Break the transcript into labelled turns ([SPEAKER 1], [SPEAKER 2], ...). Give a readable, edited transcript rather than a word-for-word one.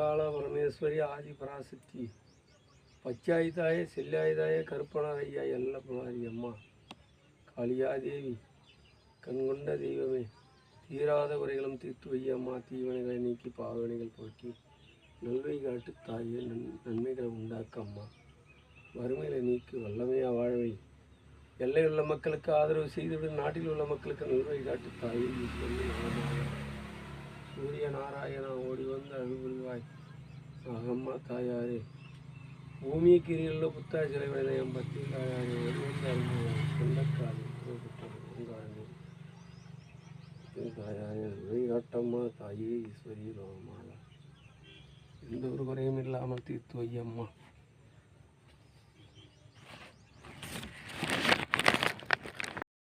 [SPEAKER 1] அங்காள பரமேஸ்வரி ஆதி பராசக்தி பச்சாயுதாயே செல்லாயுதாயே கருப்பனாரையா எல்லப்பனாரி அம்மா காளியாதேவி கண்கொண்ட தெய்வமே தீராத குறைகளும் தீர்த்து வையம்மா தீவனைகளை நீக்கி பாவனைகள் போக்கி நல்வை காட்டு தாயே நன்மைகளை உண்டாக்க அம்மா வறுமைகளை நீக்கி வல்லமையா வாழ்வை எல்லையுள்ள மக்களுக்கு ஆதரவு செய்துவிடும் நாட்டில் உள்ள மக்களுக்கு நல்வை காட்டு தாயே சூரிய நாராயணா ஓடி வந்து அருள் புரிவாய் அகம்மா தாயாரே பூமி கீழிலுள்ள புத்தா சிலைவனை பத்தி தாயாரே ஓடி வந்து அருள் சொந்தக்காரி தாயாரே நல்வை காட்டம்மா தாயே ஈஸ்வரி ரோமாலா எந்த ஒரு குறையும் இல்லாமல் தீர்த்து வையம்மா.